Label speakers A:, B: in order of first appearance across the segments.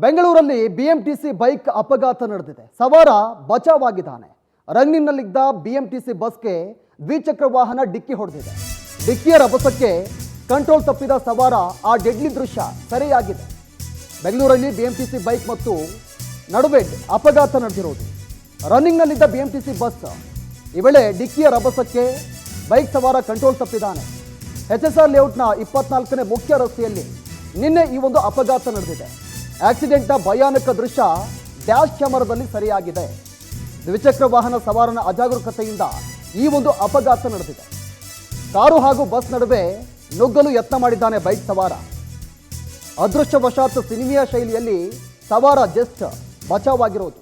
A: ಬೆಂಗಳೂರಲ್ಲಿ BMTC bike ಅಪಘಾತ ನಡೆದಿದೆ. ಸವಾರ ಬಚಾವಾಗಿದ್ದಾನೆ. ರನ್ನಿಂಗ್ನಲ್ಲಿದ್ದ ಬಿಎಂಟಿಸಿ ಬಸ್ಗೆ ದ್ವಿಚಕ್ರ ವಾಹನ ಡಿಕ್ಕಿ ಹೊಡೆದಿದೆ. ಡಿಕ್ಕಿಯ ರಭಸಕ್ಕೆ ಕಂಟ್ರೋಲ್ ತಪ್ಪಿದ ಸವಾರ ಆ ಡೆಡ್ಲಿ ದೃಶ್ಯ ಸೆರೆಯಾಗಿದೆ. ಬೆಂಗಳೂರಲ್ಲಿ ಬಿಎಂಟಿಸಿ ಬೈಕ್ ಮತ್ತು ನಡುವೆ ಅಪಘಾತ ನಡೆದಿರೋದು. ರನ್ನಿಂಗ್ನಲ್ಲಿದ್ದ ಬಿಎಂಟಿಸಿ ಬಸ್ ಈ ವೇಳೆ ಡಿಕ್ಕಿಯ ರಭಸಕ್ಕೆ ಬೈಕ್ ಸವಾರ ಕಂಟ್ರೋಲ್ ತಪ್ಪಿದ್ದಾನೆ. ಎಚ್ಎಸ್ಆರ್ ಲೇಔಟ್ನ 24ನೇ ಮುಖ್ಯ ರಸ್ತೆಯಲ್ಲಿ ನಿನ್ನೆ ಈ ಒಂದು ಅಪಘಾತ ನಡೆದಿದೆ. ಆಕ್ಸಿಡೆಂಟ್ನ ಭಯಾನಕ ದೃಶ್ಯ ಡ್ಯಾಶ್ ಕ್ಯಾಮರಾದಲ್ಲಿ ಸೆರೆಯಾಗಿದೆ. ದ್ವಿಚಕ್ರ ವಾಹನ ಸವಾರನ ಅಜಾಗರೂಕತೆಯಿಂದ ಈ ಒಂದು ಅಪಘಾತ ನಡೆದಿದೆ. ಕಾರು ಹಾಗೂ ಬಸ್ ನಡುವೆ ನುಗ್ಗಲು ಯತ್ನ ಮಾಡಿದ್ದಾನೆ ಬೈಕ್ ಸವಾರ. ಅದೃಷ್ಟವಶಾತ್ ಸಿನಿಮೆಯ ಶೈಲಿಯಲ್ಲಿ ಸವಾರ ಜಸ್ಟ್ ಬಚಾವಾಗಿರೋದು.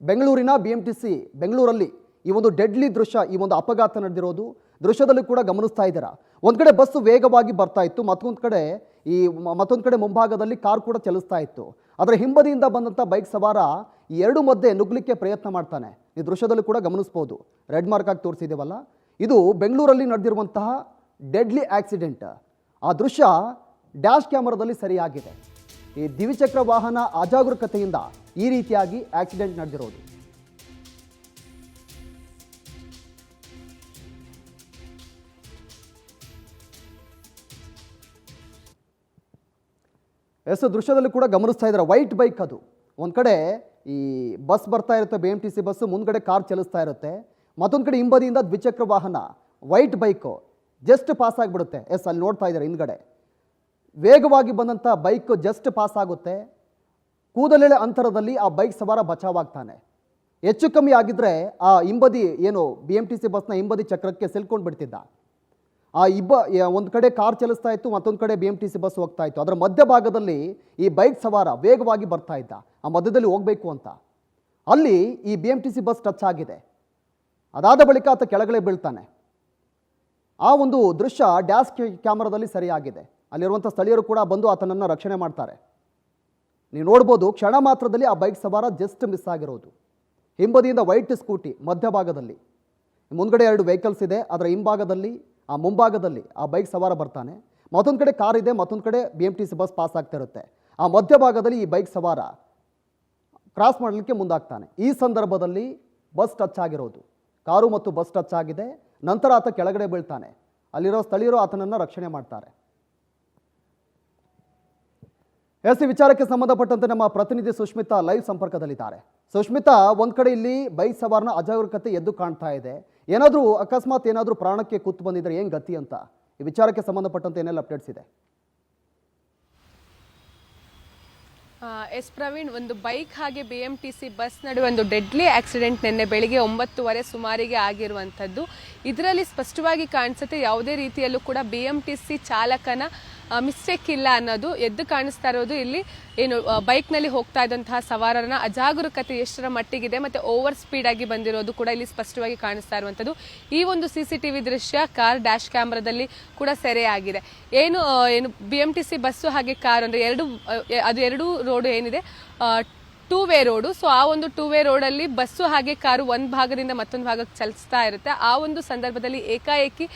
A: ಬೆಂಗಳೂರಿನ ಬಿಎಂಟಿಸಿ ಬೆಂಗಳೂರಲ್ಲಿ ಈ ಒಂದು ಡೆಡ್ಲಿ ದೃಶ್ಯ, ಈ ಒಂದು ಅಪಘಾತ ನಡೆದಿರೋದು ದೃಶ್ಯದಲ್ಲಿ ಕೂಡ ಗಮನಿಸ್ತಾ ಇದ್ದೀರಾ. ಒಂದು ಕಡೆ ಬಸ್ಸು ವೇಗವಾಗಿ ಬರ್ತಾ ಇತ್ತು, ಮತ್ತೊಂದು ಕಡೆ ಮುಂಭಾಗದಲ್ಲಿ ಕಾರ್ ಕೂಡ ಚಲಿಸ್ತಾ ಇತ್ತು. ಅದರ ಹಿಂಬದಿಯಿಂದ ಬಂದಂಥ ಬೈಕ್ ಸವಾರ ಈ ಎರಡು ಮಧ್ಯೆ ನುಗ್ಗಲಿಕ್ಕೆ ಪ್ರಯತ್ನ ಮಾಡ್ತಾನೆ. ಈ ದೃಶ್ಯದಲ್ಲಿ ಕೂಡ ಗಮನಿಸ್ಬೋದು. ರೆಡ್ ಮಾರ್ಕ್ ಆಗಿ ತೋರಿಸಿದ್ದೇವಲ್ಲ, ಇದು ಬೆಂಗಳೂರಲ್ಲಿ ನಡೆದಿರುವಂತಹ ಡೆಡ್ಲಿ ಆಕ್ಸಿಡೆಂಟ್. ಆ ದೃಶ್ಯ ಡ್ಯಾಶ್ ಕ್ಯಾಮರಾದಲ್ಲಿ ಸರಿಯಾಗಿದೆ. ಈ ದ್ವಿಚಕ್ರ ವಾಹನ ಅಜಾಗರೂಕತೆಯಿಂದ ಈ ರೀತಿಯಾಗಿ ಆಕ್ಸಿಡೆಂಟ್ ನಡೆದಿರೋದು. ದೃಶ್ಯದಲ್ಲಿ ಕೂಡ ಗಮನಿಸ್ತಾ ಇದ್ದಾರೆ. ವೈಟ್ ಬೈಕ್ ಅದು. ಒಂದು ಕಡೆ ಈ ಬಸ್ ಬರ್ತಾ ಇರುತ್ತೆ, ಬಿಎಂಟಿಸಿ ಬಸ್ಸು, ಮುಂದ್ಗಡೆ ಕಾರ್ ಚಲಿಸ್ತಾ ಇರುತ್ತೆ. ಮತ್ತೊಂದು ಕಡೆ ಹಿಂಬದಿಯಿಂದ ದ್ವಿಚಕ್ರ ವಾಹನ ವೈಟ್ ಬೈಕು ಜಸ್ಟ್ ಪಾಸ್ ಆಗಿಬಿಡುತ್ತೆ. ಅಲ್ಲಿ ನೋಡ್ತಾ ಇದ್ದಾರೆ, ಹಿಂದ್ಗಡೆ ವೇಗವಾಗಿ ಬಂದಂಥ ಬೈಕ್ ಜಸ್ಟ್ ಪಾಸ್ ಆಗುತ್ತೆ. ಕೂದಲೆಳೆ ಅಂತರದಲ್ಲಿ ಆ ಬೈಕ್ ಸವಾರ ಬಚಾವಾಗ್ತಾನೆ. ಹೆಚ್ಚು ಕಮ್ಮಿ ಆಗಿದ್ರೆ ಆ ಹಿಂಬದಿ ಏನು ಬಿಎಂಟಿಸಿ ಬಸ್ನ ಹಿಂಬದಿ ಚಕ್ರಕ್ಕೆ ಸಿಲ್ಕೊಂಡು ಬಿಡ್ತಿದ್ದ. ಒಂದು ಕಡೆ ಕಾರ್ ಚಲಿಸ್ತಾ ಇತ್ತು, ಮತ್ತೊಂದು ಕಡೆ ಬಿಎಂಟಿಸಿ ಬಸ್ ಹೋಗ್ತಾ ಇತ್ತು. ಅದರ ಮಧ್ಯಭಾಗದಲ್ಲಿ ಈ ಬೈಕ್ ಸವಾರ ವೇಗವಾಗಿ ಬರ್ತಾ ಇದ್ದ, ಆ ಮಧ್ಯದಲ್ಲಿ ಹೋಗಬೇಕು ಅಂತ. ಅಲ್ಲಿ ಈ ಬಿಎಂಟಿಸಿ ಬಸ್ ಟಚ್ ಆಗಿದೆ. ಅದಾದ ಬಳಿಕ ಆತ ಕೆಳಗಡೆ ಬೀಳ್ತಾನೆ. ಆ ಒಂದು ದೃಶ್ಯ ಡ್ಯಾಶ್ ಕ್ಯಾಮರಾದಲ್ಲಿ ಸರಿಯಾಗಿದೆ. ಅಲ್ಲಿರುವಂಥ ಸ್ಥಳೀಯರು ಕೂಡ ಬಂದು ಆತನನ್ನು ರಕ್ಷಣೆ ಮಾಡ್ತಾರೆ. ನೀವು ನೋಡ್ಬೋದು, ಕ್ಷಣ ಮಾತ್ರದಲ್ಲಿ ಆ ಬೈಕ್ ಸವಾರ ಜಸ್ಟ್ ಮಿಸ್ ಆಗಿರೋದು. ಹಿಂಬದಿಯಿಂದ ವೈಟ್ ಸ್ಕೂಟಿ ಮಧ್ಯಭಾಗದಲ್ಲಿ, ಮುಂದ್ಗಡೆ ಎರಡು ವೆಹಿಕಲ್ಸ್ ಇದೆ, ಅದರ ಹಿಂಭಾಗದಲ್ಲಿ ಮುಂಭಾಗದಲ್ಲಿ ಆ ಬೈಕ್ ಸವಾರ ಬರ್ತಾನೆ. ಮತ್ತೊಂದು ಕಡೆ ಕಾರ್ ಇದೆ, ಮತ್ತೊಂದು ಕಡೆ ಬಿಎಂಟಿಸಿ ಬಸ್ ಪಾಸ್ ಆಗ್ತಾ ಇರುತ್ತೆ. ಆ ಮಧ್ಯಭಾಗದಲ್ಲಿ ಈ ಬೈಕ್ ಸವಾರ ಕ್ರಾಸ್ ಮಾಡಲಿಕ್ಕೆ ಮುಂದಾಗ್ತಾನೆ. ಈ ಸಂದರ್ಭದಲ್ಲಿ ಬಸ್ ಟಚ್ ಆಗಿರೋದು, ಕಾರು ಮತ್ತು ಬಸ್ ಟಚ್ ಆಗಿದೆ. ನಂತರ ಆತ ಕೆಳಗಡೆ ಬೀಳ್ತಾನೆ. ಅಲ್ಲಿರೋ ಸ್ಥಳೀಯರು ಆತನನ್ನು ರಕ್ಷಣೆ ಮಾಡ್ತಾರೆ. ಈ ವಿಚಾರಕ್ಕೆ ಸಂಬಂಧಪಟ್ಟಂತೆ ನಮ್ಮ ಪ್ರತಿನಿಧಿ ಸುಷ್ಮಿತಾ ಲೈವ್ ಸಂಪರ್ಕದಲ್ಲಿದ್ದಾರೆ. ಸುಷ್ಮಿತಾ, ಒಂದ್ ಕಡೆ ಇಲ್ಲಿ ಬೈಕ್ ಸವಾರನ ಅಜಾಗರೂಕತೆ ಎದ್ದು ಕಾಣ್ತಾ ಇದೆ. ಏನಾದರೂ ಅಕಸ್ಮಾತ್ ಏನಾದರೂ ಪ್ರಾಣಕ್ಕೆ ಕುತ್ತು ಬಂದಿದ್ರೆ ಏನ್ ಗತಿ ಅಂತ ಈ ವಿಚಾರಕ್ಕೆ ಸಂಬಂಧಪಟ್ಟಂತೆ ಏನೆಲ್ಲ ಅಪ್ಡೇಟ್ಸ್ ಇದೆ?
B: ಎಸ್ ಪ್ರವೀಣ್, ಒಂದು ಬೈಕ್ ಹಾಗೆ ಬಿಎಂಟಿಸಿ ಬಸ್ ನಡುವೆ ಒಂದು ಡೆಡ್ಲಿ ಆಕ್ಸಿಡೆಂಟ್ ನಿನ್ನೆ ಬೆಳಿಗ್ಗೆ 9:30 ಸುಮಾರಿಗೆ ಆಗಿರುವಂಥದ್ದು. ಇದರಲ್ಲಿ ಸ್ಪಷ್ಟವಾಗಿ ಕಾಣಿಸುತ್ತೆ ಯಾವುದೇ ರೀತಿಯಲ್ಲೂ ಕೂಡ ಬಿಎಂಟಿಸಿ ಚಾಲಕನ ಮಿಸ್ಟೇಕ್ ಇಲ್ಲ ಅನ್ನೋದು ಎದ್ದು ಕಾಣಿಸ್ತಾ ಇರೋದು. ಇಲ್ಲಿ ಏನು ಬೈಕ್ನಲ್ಲಿ ಹೋಗ್ತಾ ಇದ್ದಂತಹ ಸವಾರನ ಅಜಾಗರೂಕತೆ ಎಷ್ಟರ ಮಟ್ಟಿಗಿದೆ ಮತ್ತೆ ಓವರ್ ಸ್ಪೀಡ್ ಆಗಿ ಬಂದಿರೋದು ಕೂಡ ಇಲ್ಲಿ ಸ್ಪಷ್ಟವಾಗಿ ಕಾಣಿಸ್ತಾ ಇರುವಂಥದ್ದು. ಈ ಒಂದು CCTV ದೃಶ್ಯ ಕಾರ್ ಡ್ಯಾಶ್ ಕ್ಯಾಮ್ರಾದಲ್ಲಿ ಕೂಡ ಸೆರೆಯಾಗಿದೆ. ಏನು ಬಿಎಂಟಿಸಿ ಬಸ್ಸು ಹಾಗೆ ಕಾರ್ ಅಂದ್ರೆ ಎರಡು ರೋಡ್ ಏನಿದೆ ಟೂ ವೇ ರೋಡು. ಸೊ ಆ ಒಂದು ಟೂ ವೇ ರೋಡಲ್ಲಿ ಬಸ್ಸು ಹಾಗೆ ಕಾರು ಒಂದು ಭಾಗದಿಂದ ಮತ್ತೊಂದು ಭಾಗಕ್ಕೆ ಚಲಿಸ್ತಾ ಇರುತ್ತೆ. ಆ ಒಂದು ಸಂದರ್ಭದಲ್ಲಿ ಏಕಾಏಕಿ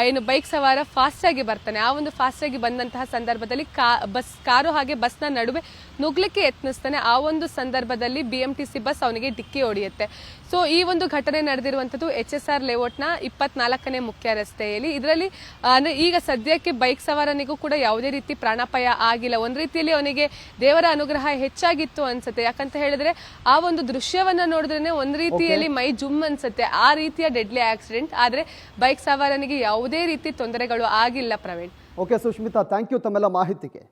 B: ಏನು ಬೈಕ್ ಸವಾರ ಫಾಸ್ಟ್ ಆಗಿ ಬರ್ತಾನೆ. ಆ ಒಂದು ಫಾಸ್ಟ್ ಆಗಿ ಬಂದಂತಹ ಸಂದರ್ಭದಲ್ಲಿ ಕಾರು ಹಾಗೆ ಬಸ್ನ ನಡುವೆ ನುಗ್ಲಿಕ್ಕೆ ಯತ್ನಿಸ್ತಾನೆ. ಆ ಒಂದು ಸಂದರ್ಭದಲ್ಲಿ ಬಿಎಂಟಿಸಿ ಬಸ್ ಅವನಿಗೆ ಡಿಕ್ಕಿ ಹೊಡೆಯುತ್ತೆ. ಸೊ ಈ ಒಂದು ಘಟನೆ ನಡೆದಿರುವಂತದ್ದು HSR ಲೇಔಟ್ನ 24ನೇ ಮುಖ್ಯ ರಸ್ತೆಯಲ್ಲಿ. ಇದರಲ್ಲಿ ಅಂದ್ರೆ ಈಗ ಸದ್ಯಕ್ಕೆ ಬೈಕ್ ಸವಾರನಿಗೂ ಕೂಡ ಯಾವುದೇ ರೀತಿ ಪ್ರಾಣಾಪಾಯ ಆಗಿಲ್ಲ. ಒಂದ್ ರೀತಿಯಲ್ಲಿ ಅವನಿಗೆ ದೇವರ ಅನುಗ್ರಹ ಹೆಚ್ಚಾಗಿತ್ತು ಅನ್ಸುತ್ತೆ. ಯಾಕಂತ ಹೇಳಿದ್ರೆ ಆ ಒಂದು ದೃಶ್ಯವನ್ನ ನೋಡಿದ್ರೆ ಒಂದ್ ರೀತಿಯಲ್ಲಿ ಮೈ ಜುಮ್ ಅನ್ಸುತ್ತೆ. ಆ ರೀತಿಯ ಡೆಡ್ಲಿ ಆಕ್ಸಿಡೆಂಟ್. ಆದ್ರೆ ಬೈಕ್ ಸವಾರನಿಗೆ ಯಾವುದೇ ರೀತಿ ತೊಂದರೆಗಳು ಆಗಿಲ್ಲ Praveen.
A: Okay Sushmita, thank you ತಮ್ಮೆಲ್ಲ ಮಾಹಿತಿಗೆ.